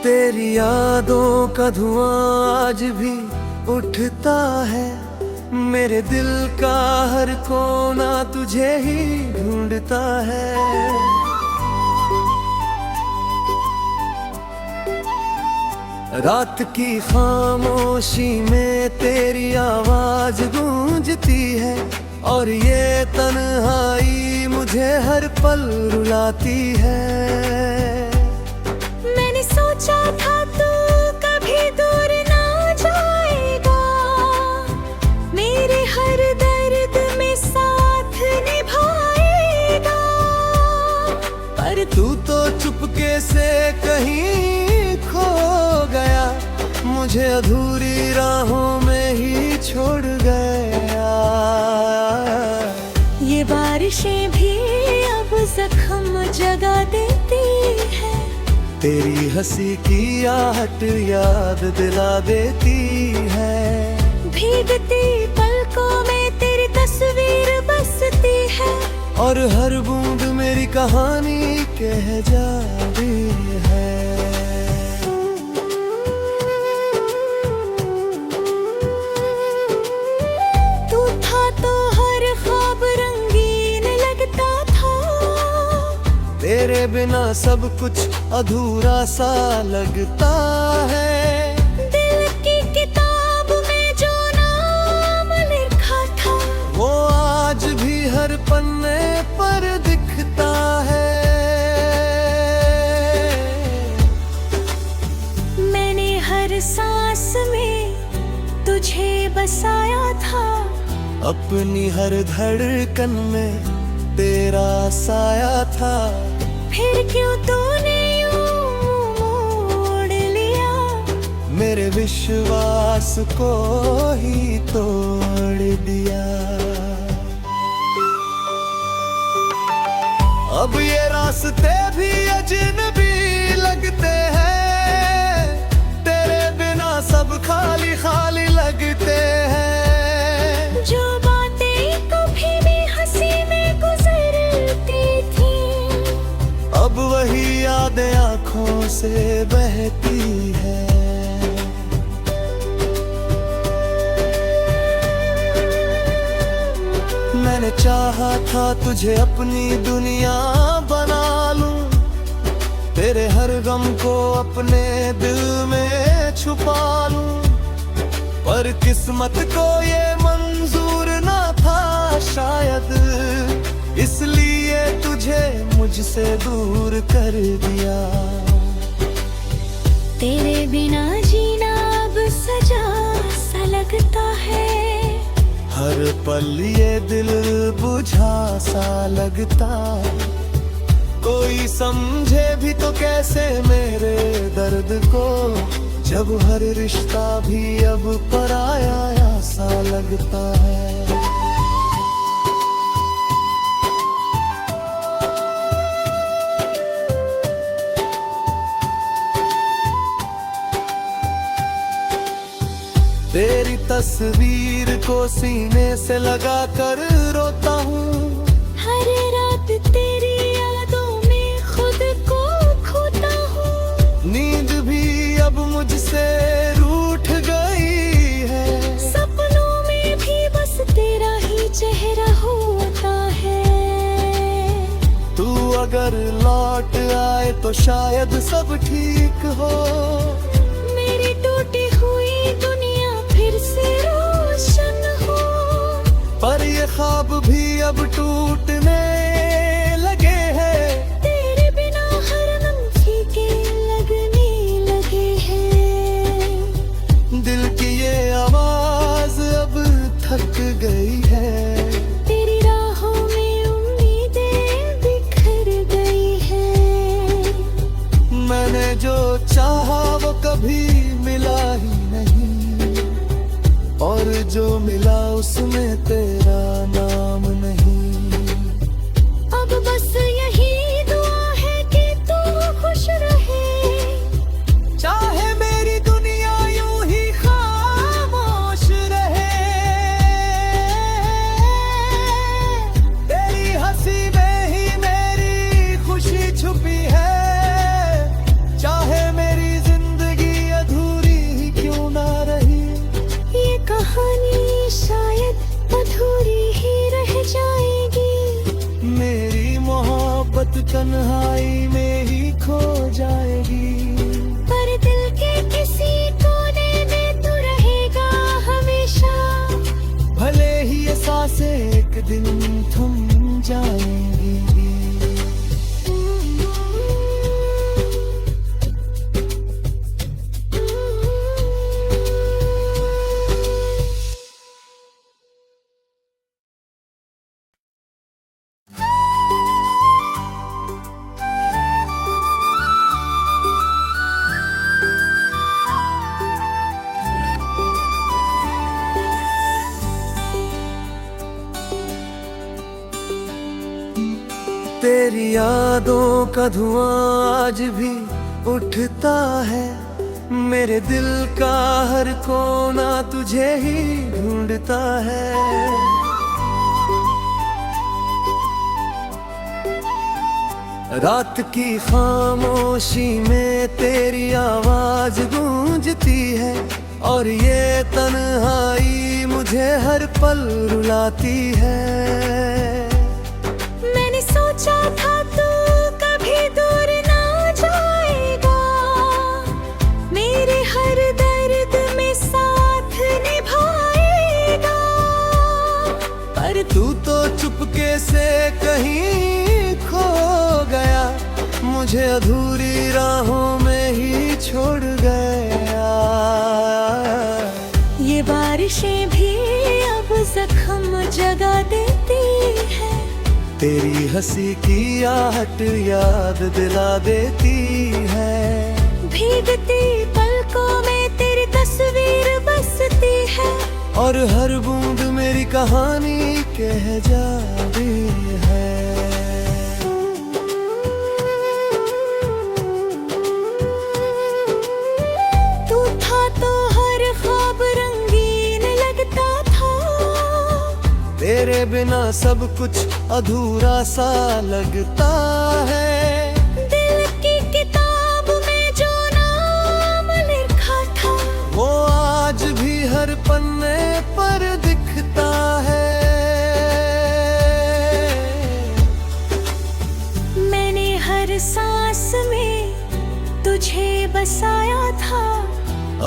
तेरी यादों का धुआं आज भी उठता है। मेरे दिल का हर कोना तुझे ही ढूंढता है। रात की खामोशी में तेरी आवाज गूंजती है, और ये तन्हाई मुझे हर पल रुलाती है। मैंने सोचा था तू कभी दूर ना जाएगा, मेरे हर दर्द में साथ निभाएगा। पर तू तो चुपके से कहीं खो गया, मुझे अधूरी राहों में ही छोड़ गया। ये बारिशें भी अब जख्म जगा देती है, तेरी हंसी की आहट याद दिला देती है। भीगती पलकों में तेरी तस्वीर बसती है, और हर बूंद मेरी कहानी कह जाती है। तू था तो हर ख्वाब रंगीन लगता था, तेरे बिना सब कुछ अधूरा सा लगता है। दिल की किताब में जो नाम लिखा था, वो आज भी हर पन्ने पर दिखता है। मैंने हर सांस में तुझे बसाया था, अपनी हर धड़कन में तेरा साया था। फिर क्यों तूने यूं मोड़ लिया, मेरे विश्वास को ही तोड़ दिया। अब ये रास्ते भी अजनबी लगते हैं, तेरे बिना सब खाली खाली लगते हैं। जो बातें कभी भी हंसी में गुजरती थी, अब वही यादें आंखों से बहती है। मैंने चाहा था तुझे अपनी दुनिया बना लूं, तेरे हर गम को अपने दिल में छुपा लूं। पर किस्मत को ये मंजूर ना था शायद, इसलिए तुझे मुझसे दूर कर दिया। तेरे बिना जीना अब सजा सा लगता है, हर पल ये दिल बुझा सा लगता। कोई समझे भी तो कैसे मेरे दर्द को, जब हर रिश्ता भी अब पराया सा लगता है। तेरी तस्वीर को सीने से लगा कर रोता हूँ, हर रात तेरी यादों में खुद को खोता हूँ। नींद भी अब मुझसे रूठ गई है, सपनों में भी बस तेरा ही चेहरा होता है। तू अगर लौट आए तो शायद सब ठीक हो, मेरी टूटी हुई दुनिया फिर से रोशन हो। पर ये ख्वाब भी अब टूटने लगे हैं, तेरे बिना हर दम फीके लगने लगे हैं। दिल की ये आवाज अब थक गई है, तेरी राहों में उम्मीदें बिखर गई हैं। मैंने जो चाहा वो कभी मिला ही नहीं, और जो मिला उसमें तेरा नाम नहीं। अब बस यही दुआ है कि तू खुश रहे, चाहे मेरी दुनिया यूं ही खामोश रहे। तेरी हंसी में ही मेरी खुशी छुपी है, चाहे मेरी जिंदगी यादों का धुआं आज भी उठता है, मेरे दिल का हर कोना तुझे ही ढूंढता है। रात की खामोशी में तेरी आवाज गूंजती है, और ये तन्हाई मुझे हर पल रुलाती है। मैंने सोचा था तू कभी दूर ना जाएगा, मेरे हर दर्द में साथ निभाएगा। पर तू तो चुपके से कहीं खो गया, मुझे अधूरी राहों में ही छोड़ गया। ये बारिशें भी अब जख्म जगा देती है, तेरी हंसी की आहट याद दिला देती है। भीगती पलकों में तेरी तस्वीर बसती है, और हर बूंद मेरी कहानी कह जाती है। तू था तो हर ख्वाब रंगीन लगता था, तेरे बिना सब कुछ अधूरा सा लगता है। दिल की किताब में जो नाम लिखा था, वो आज भी हर पन्ने पर दिखता है। मैंने हर सांस में तुझे बसाया था,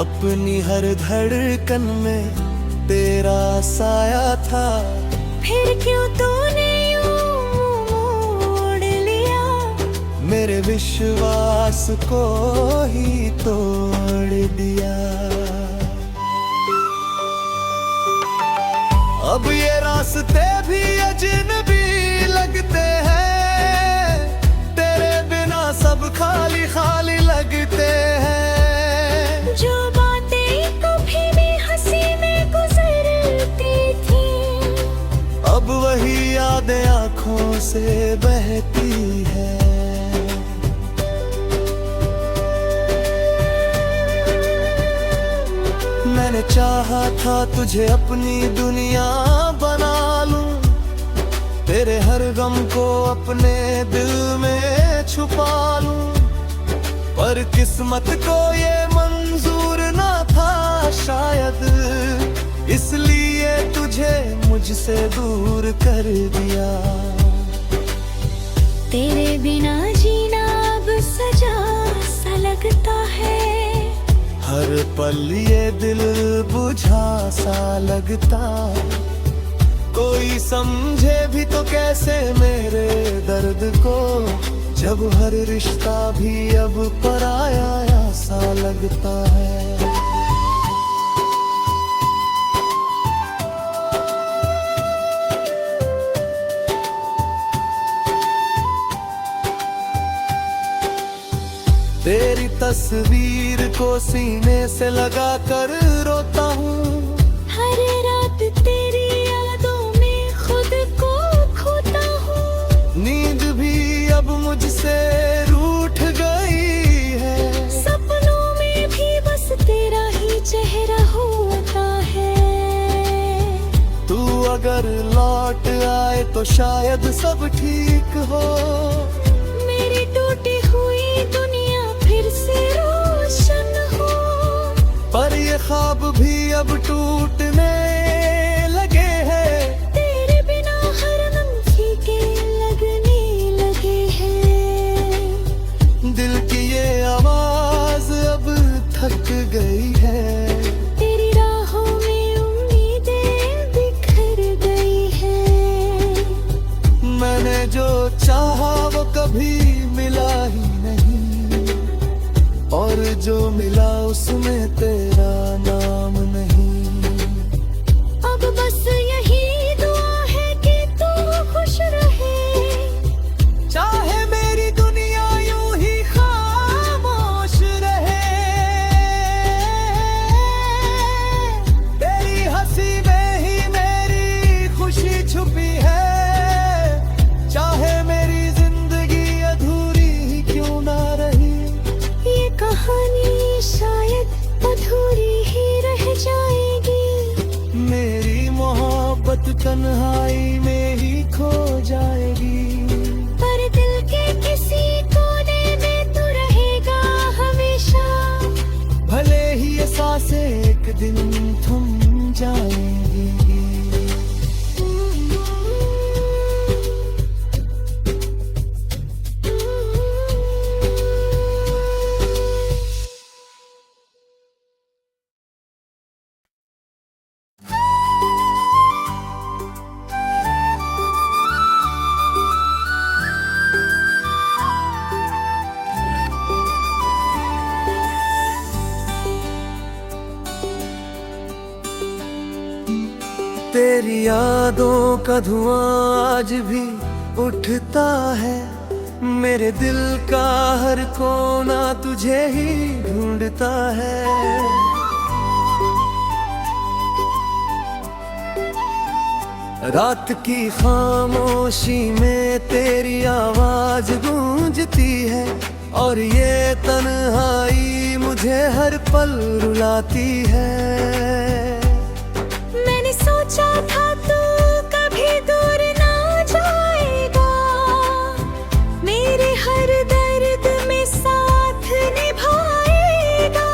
अपनी हर धड़कन में तेरा साया था। फिर क्यों तूने यूं मोड़ लिया, मेरे विश्वास को ही तोड़ दिया। अब ये रास्ते भी अजनबी लगते हैं, तेरे बिना सब खाली खाली लगते हैं। जो बातें कभी भी हंसी में गुजरती थी, अब वही यादें आंखों से बहती है। मैंने चाहा था तुझे अपनी दुनिया बना लूं, तेरे हर गम को अपने दिल में छुपा लूं। पर किस्मत को ये मंजूर ना था शायद, इसलिए तुझे मुझसे दूर कर दिया। तेरे बिना जीना अब सजा सा लगता है, हर पल ये दिल बुझा सा लगता। कोई समझे भी तो कैसे मेरे दर्द को, जब हर रिश्ता भी अब पराया सा लगता है। तेरी तस्वीर को सीने से लगा कर रोता हूँ, हर रात तेरी यादों में खुद को खोता हूँ। नींद भी अब मुझसे रूठ गई है, सपनों में भी बस तेरा ही चेहरा होता है। तू अगर लौट आए तो शायद सब ठीक हो, मेरी टूटी हुई दुनिया फिर से रोशन हो। पर ये ख्वाब भी अब टूटने लगे हैं, तेरे बिना हर दम फीके लगने लगे हैं। दिल की ये आवाज अब थक गई है, तेरी राहों में उम्मीदें बिखर गई हैं। मैंने जो चाहा वो कभी मिला ही नहीं, और जो मिला उसमें तेरा नाम नहीं। अब बस यही दुआ है कि तू खुश रहे, चाहे मेरी दुनिया यूं ही खामोश रहे। तेरी हंसी में ही मेरी खुशी छुपी है, चाहे मेरी जिंदगी दिन थम जाएंगी। तेरी यादों का धुआं आज भी उठता है, मेरे दिल का हर कोना तुझे ही ढूंढता है। रात की खामोशी में तेरी आवाज गूंजती है, और ये तन्हाई मुझे हर पल रुलाती है। सोचा था तू कभी दूर ना जाएगा, मेरे हर दर्द में साथ निभाएगा।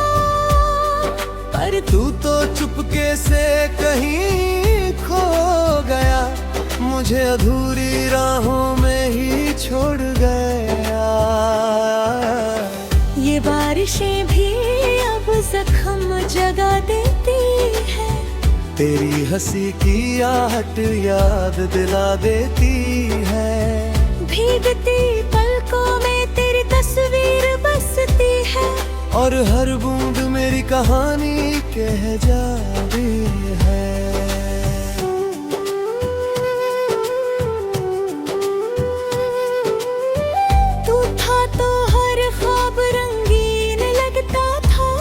पर तू तो चुपके से कहीं खो गया, मुझे अधूरी राहों में ही छोड़ गया। ये बारिशें भी अब जख्म जगा देती है, तेरी हंसी की आहट याद दिला देती है। भीगती पलकों में तेरी तस्वीर बसती है, और हर बूंद मेरी कहानी कह जाती है। तू था तो हर ख्वाब रंगीन लगता था,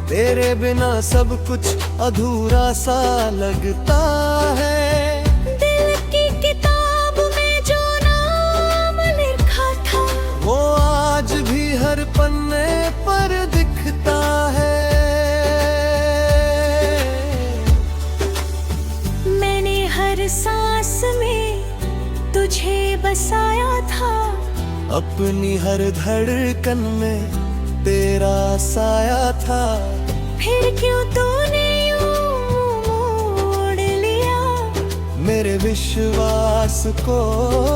तेरे बिना सब कुछ अधूरा सा लगता है। दिल की किताब में जो नाम लिखा था, वो आज भी हर पन्ने पर दिखता है। मैंने हर सांस में तुझे बसाया था, अपनी हर धड़कन में तेरा साया था। फिर क्यों तूने यूं मोड़ लिया, मेरे विश्वास को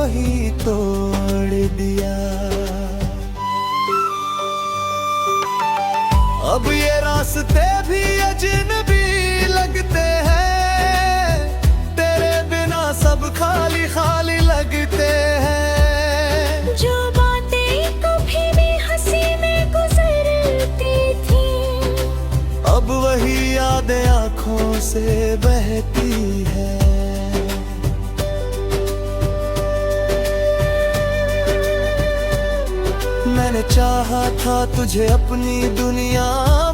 ही तोड़ दिया। अब ये रास्ते भी अजनबी लगते हैं, तेरे बिना सब खाली खाली लगते हैं। जो बातें कभी भी हंसी में गुजरती थी, अब वही यादें आँखों से बहती है। मैंने चाहा था तुझे अपनी दुनिया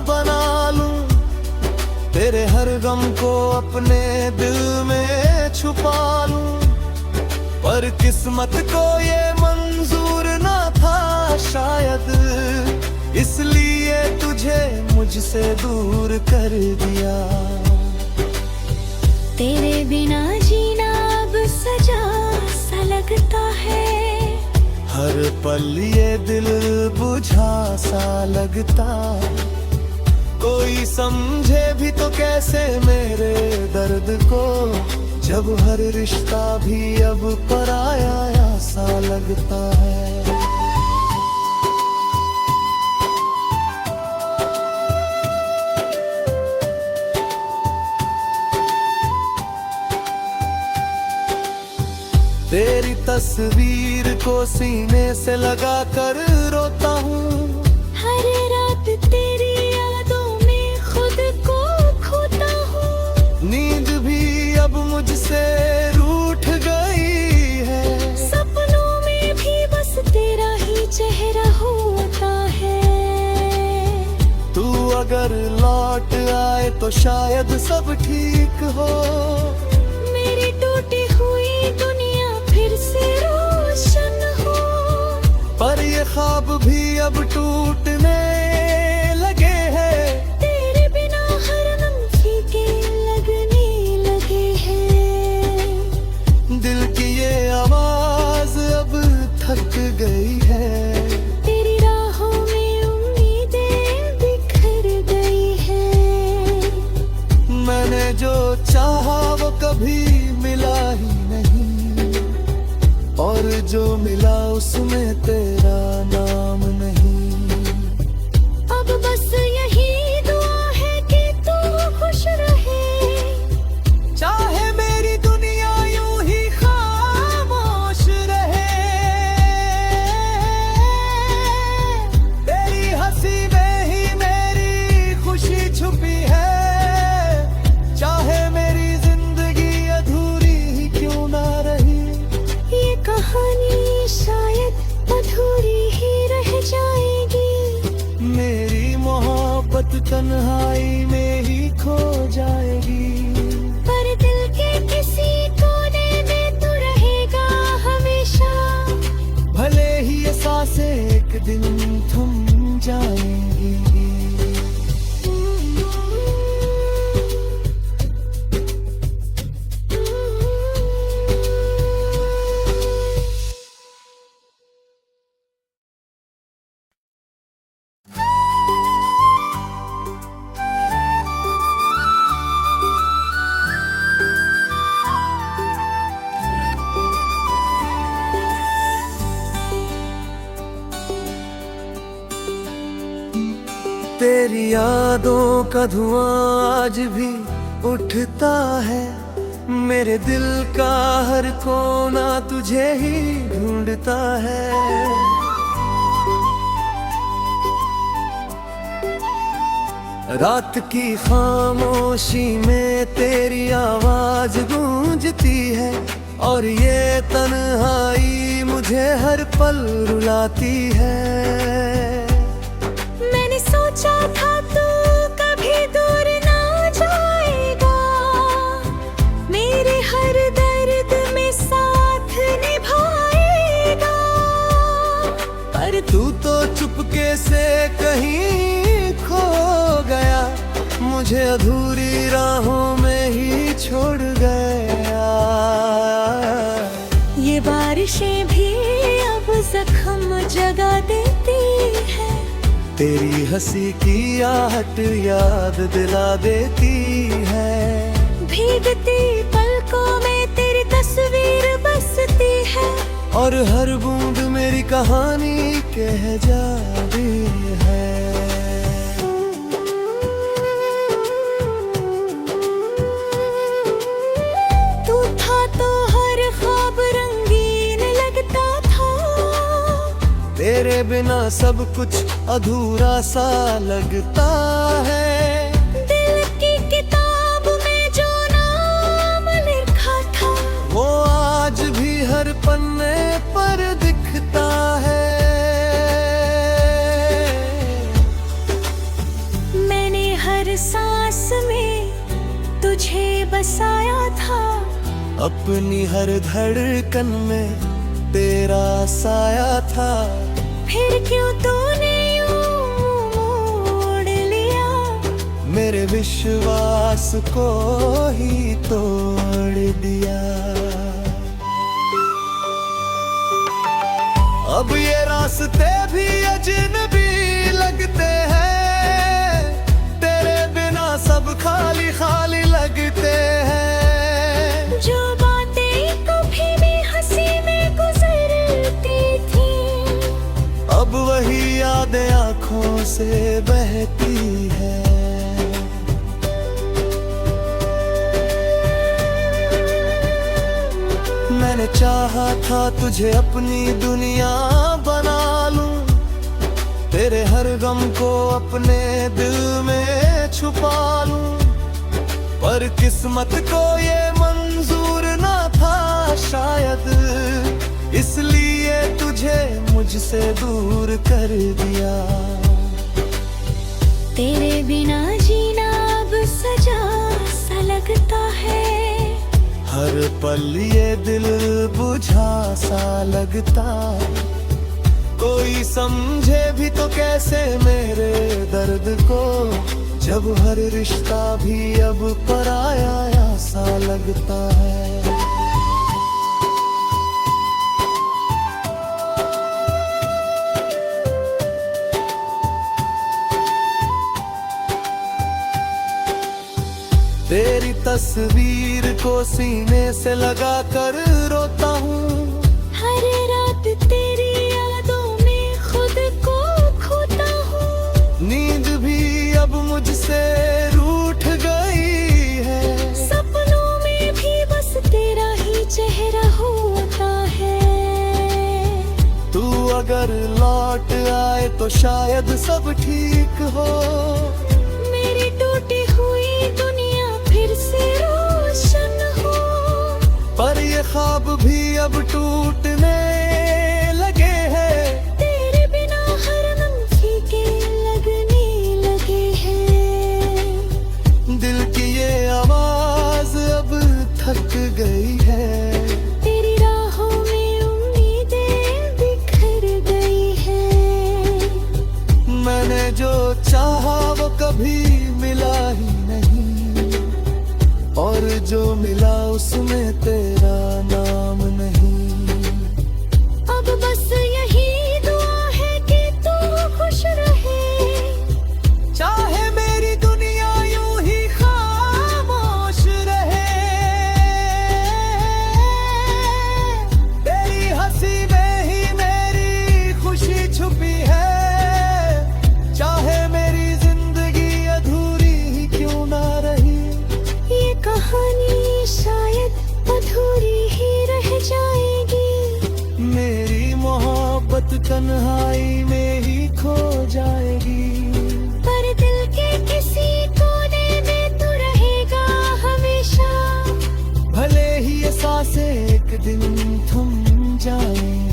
बना लूं, तेरे हर गम को अपने दिल में छुपा लूं, पर किस्मत को ये मंजूर ना था शायद, इसलिए तुझे मुझसे दूर कर दिया। तेरे बिना जीना अब सजा सा लगता है, हर पल ये दिल बुझा सा लगता। कोई समझे भी तो कैसे मेरे दर्द को, जब हर रिश्ता भी अब पराया सा लगता है। तेरी तस्वीर को सीने से लगा कर रोता हूँ, हर रात तेरी यादों में खुद को खोता हूँ। नींद भी अब मुझसे रूठ गई है, सपनों में भी बस तेरा ही चेहरा होता है। तू अगर लौट आए तो शायद सब ठीक हो, मेरी टूटी हुई दुनिया फिर से रोशन हो। पर ये ख्वाब भी अब टूटने लगे हैं, तेरे बिना हर दम फीके लगने लगे हैं। दिल की ये आवाज अब थक गई है, तेरी राहों में उम्मीदें बिखर गई हैं। तन्हाई में ही खो जाएगी। पर दिल के किसी कोने में तू रहेगा हमेशा। भले ही ये सांसें एक दिन थम जाएंगी। तेरी यादों का धुआं आज भी उठता है। मेरे दिल का हर कोना तुझे ही ढूंढता है। रात की खामोशी में तेरी आवाज गूंजती है, और ये तन्हाई मुझे हर पल रुलाती है। सोचा था तू कभी दूर ना जाएगा, मेरे हर दर्द में साथ निभाएगा। पर तू तो चुपके से कहीं खो गया, मुझे अधूरी राहों में ही छोड़ गया। ये बारिशें भी अब जख्म जगा देती है, तेरी हंसी की आहट याद दिला देती है। भीगती पलकों में तेरी तस्वीर बसती है, और हर बूंद मेरी कहानी कह जाती है। तू था तो हर ख्वाब रंगीन लगता था, तेरे बिना सब कुछ अधूरा सा लगता है। दिल की किताब में जो नाम लिखा था, वो आज भी हर पन्ने पर दिखता है। मैंने हर सांस में तुझे बसाया था, अपनी हर धड़कन में तेरा साया था। फिर क्यों तूने यूं मोड़ लिया, मेरे विश्वास को ही तोड़ दिया। अब ये रास्ते भी अजनबी लगते हैं, तेरे बिना सब खाली खाली लगते हैं। जो बातें कभी भी हंसी में गुजरती थी, अब वही यादें आँखों से बहती है। मैंने चाहा था तुझे अपनी दुनिया बना लूं, तेरे हर गम को अपने दिल में छुपा लूं। पर किस्मत को ये मंजूर ना था शायद, इसलिए तुझे मुझसे दूर कर दिया। तेरे बिना जीना अब सजा सा लगता है, हर पल ये दिल बुझा सा लगता। कोई समझे भी तो कैसे मेरे दर्द को, जब हर रिश्ता भी अब पराया सा लगता है। तेरी तस्वीर को सीने से लगा कर रोता हूँ, हर रात तेरी यादों में खुद को खोता हूँ। नींद भी अब मुझसे रूठ गई है, सपनों में भी बस तेरा ही चेहरा होता है। तू अगर लौट आए तो शायद सब ठीक हो, मेरी टूटी हुई दुनिया फिर से रोशन हो। पर ये ख्वाब भी अब टूटने लगे हैं, तेरे बिना हर दम फीके लगने लगे हैं। जो चाहा वो कभी मिला ही नहीं, और जो मिला उसमें तेरा नाम नहीं। अब बस यही दुआ है कि तू खुश रहे, चाहे मेरी दुनिया यूं ही खामोश रहे, तेरी हंसी में ही मेरी खुशी छुपी है, चाहे मेरी जिंदगी अधूरी ही क्यों ना रही। ये कहानी शायद अधूरी ही रह जाएगी, मेरी मोहब्बत तन्हाई में ही खो जाएगी, पर दिल के किसी कोने में तू रहेगा हमेशा। भले ही ये सांसें एक दिन थम जाएंगी।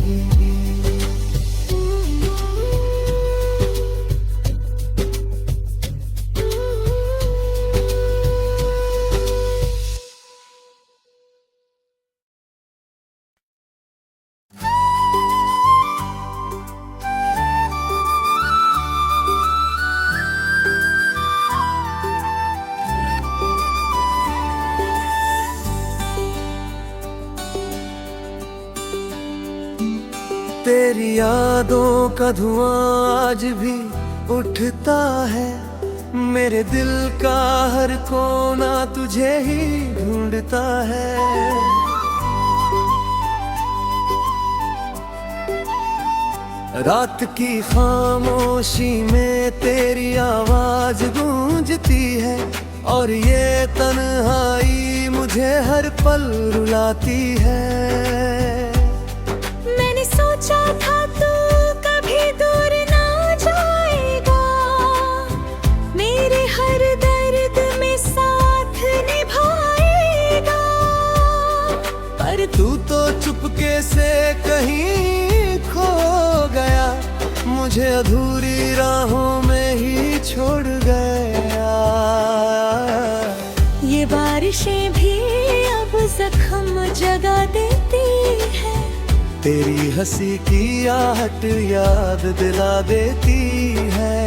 तेरी यादों का धुआं आज भी उठता है, मेरे दिल का हर कोना तुझे ही ढूंढता है। रात की खामोशी में तेरी आवाज गूंजती है, और ये तन्हाई मुझे हर पल रुलाती है। मैंने सोचा था तू कभी दूर ना जाएगा, मेरे हर दर्द में साथ निभाएगा, पर तू तो चुपके से कहीं खो गया, मुझे अधूरी राहों में ही छोड़ गया। ये बारिशें भी अब जख्म जगा देती है, तेरी हंसी की आहट याद दिला देती है,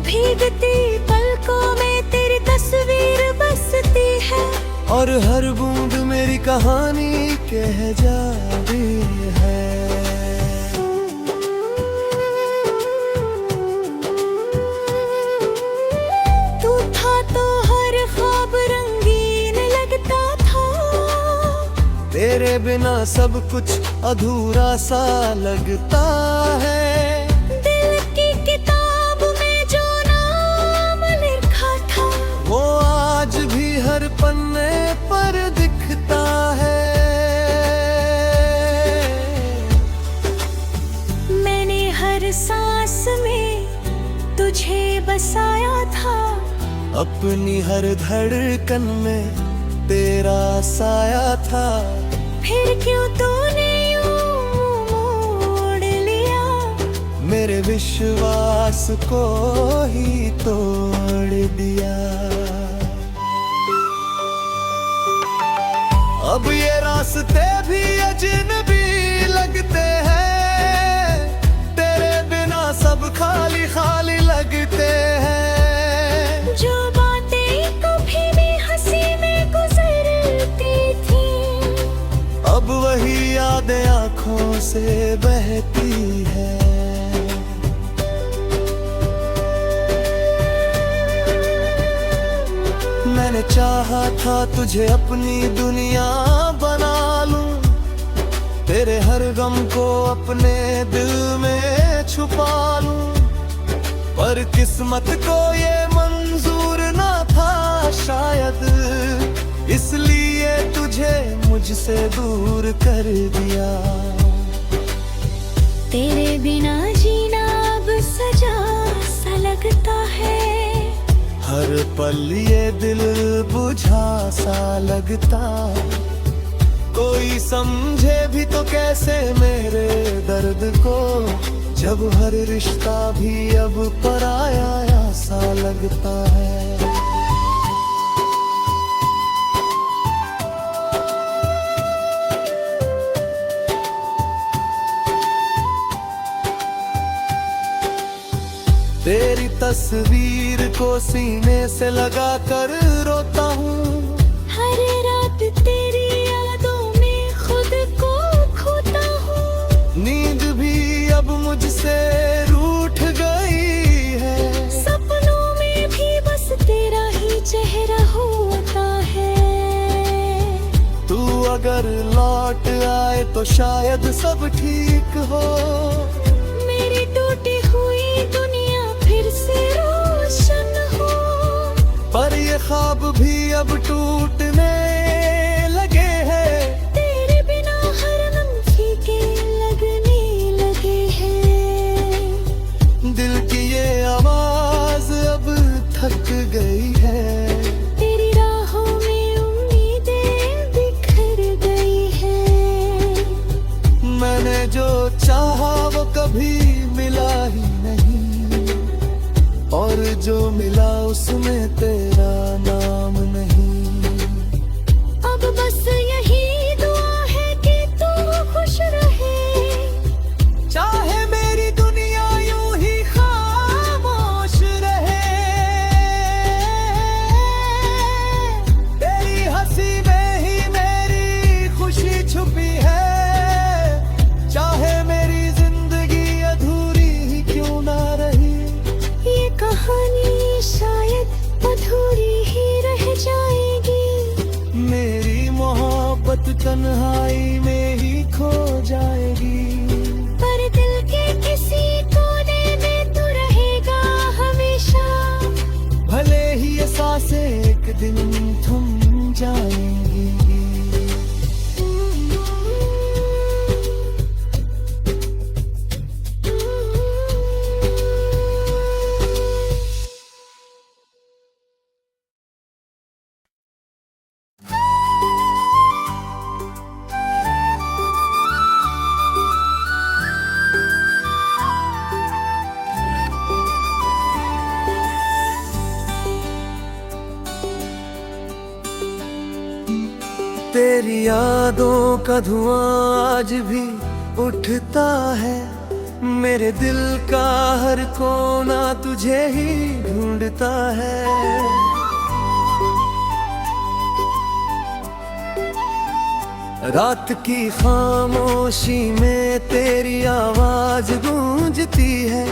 भीगती पलकों में तेरी तस्वीर बसती है, और हर बूंद मेरी कहानी कह जाती है। तू था तो हर ख्वाब रंगीन लगता था, तेरे बिना सब कुछ अधूरा सा लगता है। दिल की किताब में जो नाम लिखा था, वो आज भी हर पन्ने पर दिखता है। मैंने हर सांस में तुझे बसाया था, अपनी हर धड़कन में तेरा साया था, फिर क्यों तूने यूं मोड़ लिया, मेरे विश्वास को ही तोड़ दिया। अब ये रास्ते भी अजनबी लगते हैं, तेरे बिना सब खाली खाली लगते हैं। जो बातें कभी भी हंसी में गुजरती थी, अब वही यादें आंखों से बहती है। मैंने चाहा था तुझे अपनी दुनिया बना लूं, तेरे हर गम को अपने दिल में छुपा लूं, पर किस्मत को ये मंजूर ना था शायद, इसलिए तुझे मुझसे दूर कर दिया। तेरे बिना जीना अब सजा सा लगता है, हर पल ये दिल बुझा सा लगता। कोई समझे भी तो कैसे मेरे दर्द को, जब हर रिश्ता भी अब पराया सा लगता है। तेरी तस्वीर को सीने से लगा कर रोता हूँ। हर रात तेरी यादों में खुद को खोता हूँ। नींद भी अब मुझसे रूठ गई है। सपनों में भी बस तेरा ही चेहरा होता है। तू अगर लौट आए तो शायद सब ठीक हो। मेरी टूटी हुई दुनिया फिर से रोशन हो। पर ये ख्वाब भी अब टूटने लगे हैं। तेरे बिना हर दम फीके लगने लगे हैं। दिल की ये आवाज अब थक गई है। तेरी राहों में उम्मीदें बिखर गई हैं। मैंने जो चाहा वो कभी मिला ही नहीं, और जो मिला उसमें तेरा नाम नहीं। अब बस यही दुआ है कि तू खुश रहे। चाहे मेरी दुनिया यूं ही खामोश रहे। तेरी हंसी में ही मेरी खुशी छुपी है। चाहे मेरी जिंदगी अधूरी ही क्यों ना रही। ये कहानी शायद अधूरी ही रह जाएगी। मेरी मोहब्बत तन्हाई में ही खो जाएगी। पर दिल के किसी कोने में तू रहेगा हमेशा। भले ही ये सांसें एक दिन थम जाएंगी। तेरी यादों का धुआं आज भी उठता है। मेरे दिल का हर कोना तुझे ही ढूंढता है। रात की खामोशी में तेरी आवाज गूंजती है,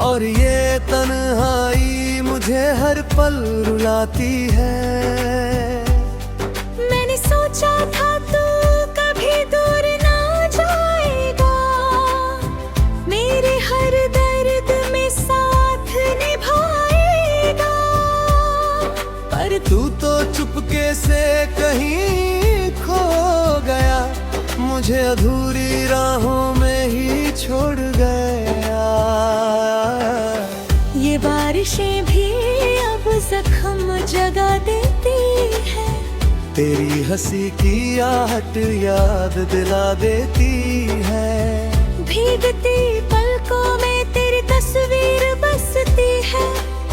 और ये तन्हाई मुझे हर पल रुलाती है। मैंने सोचा था तू कभी दूर ना जाएगा। मेरे हर दर्द में साथ निभाएगा। पर तू तो चुपके से कहीं खो गया। मुझे अधूरी राहों में ही छोड़ गया। ये बारिशें भी अब जख्म जगा देती है। तेरी हंसी की आहट याद दिला देती है। भीगती पलकों में तेरी तस्वीर बसती है।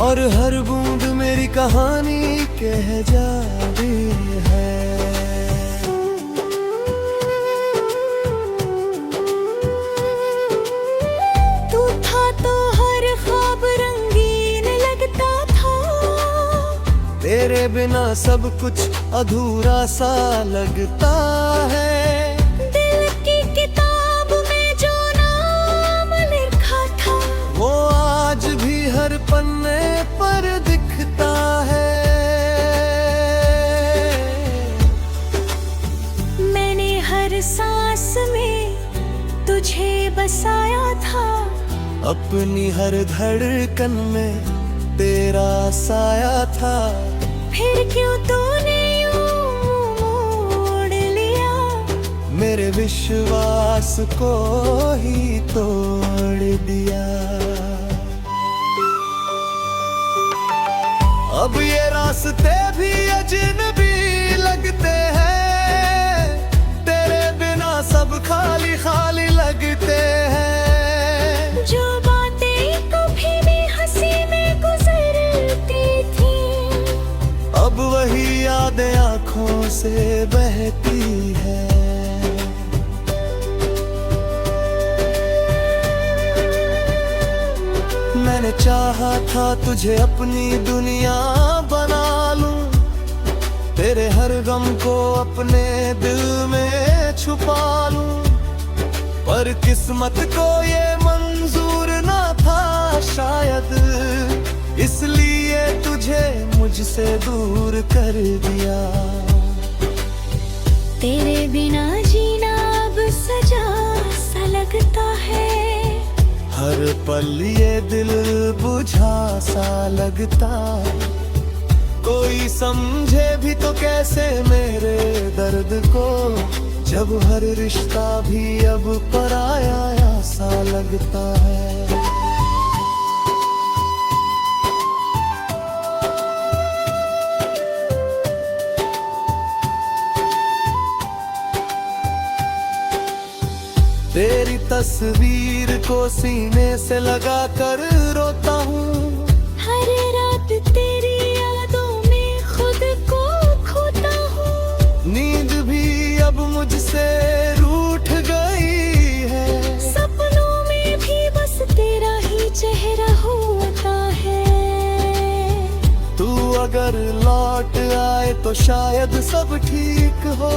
और हर बूंद मेरी कहानी कह जाती है। तू था तो हर ख्वाब रंगीन लगता था। तेरे बिना सब कुछ अधूरा सा लगता है। दिल की किताब में जो नाम लिखा था, वो आज भी हर पन्ने पर दिखता है। मैंने हर सांस में तुझे बसाया था। अपनी हर धड़कन में तेरा साया था। फिर क्यों तूने यूं मोड़ लिया। मेरे विश्वास को ही तोड़ दिया। अब ये रास्ते भी अजनबी लगते हैं। तेरे बिना सब खाली खाली लगते हैं। जो बातें कभी भी हंसी में गुजरती थी, अब वही यादें आंखों से बहती है। मैंने चाहा था तुझे अपनी दुनिया बना लूं, तेरे हर गम को अपने दिल में छुपा लूं, पर किस्मत को ये मंजूर ना था शायद, इसलिए तुझे मुझसे दूर कर दिया। तेरे बिना जीना अब सजा सा लगता है, हर पल ये दिल बुझा सा लगता, कोई समझे भी तो कैसे मेरे दर्द को, जब हर रिश्ता भी अब पराया सा लगता है। तेरी तस्वीर को सीने से लगा कर रोता हूँ, हर रात तेरी यादों में खुद को खोता हूँ, नींद भी अब मुझसे रूठ गई है, सपनों में भी बस तेरा ही चेहरा होता है। तू अगर लौट आए तो शायद सब ठीक हो,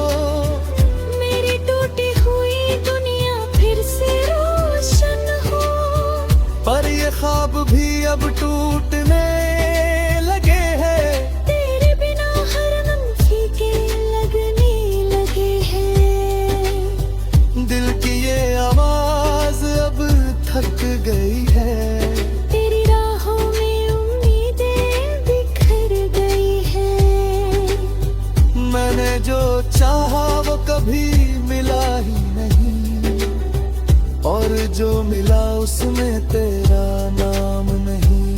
मेरी टूटी हुई दुनिया फिर से रोशन हो, पर ये ख्वाब भी अब टूटने लगे हैं, तेरे बिना हर दम फीके लगने लगे हैं। दिल की ये आवाज अब थक गई है, तेरी राहों में उम्मीदें बिखर गई हैं। मैंने जो चाहा वो कभी मिला ही नहीं, और जो मिला उसमें तेरा नाम नहीं।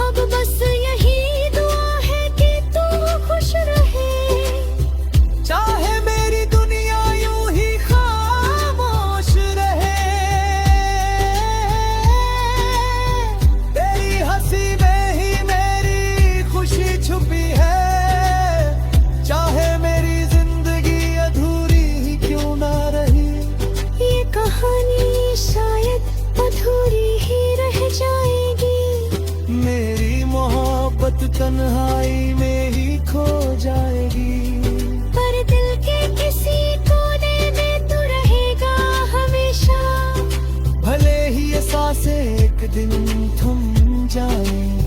अब बस यही दुआ है कि तू खुश रहे, चाहे मेरी दुनिया यूं ही खामोश रहे, तेरी हंसी में ही मेरी खुशी छुपी है, चाहे मेरी जिंदगी अधूरी ही क्यों ना रही, ये कहानी शायद अधूरी ही रह जाएगी, मेरी मोहब्बत तन्हाई में ही खो जाएगी, पर दिल के किसी कोने में तू रहेगा हमेशा, भले ही ये सांसें एक दिन थम जाएं।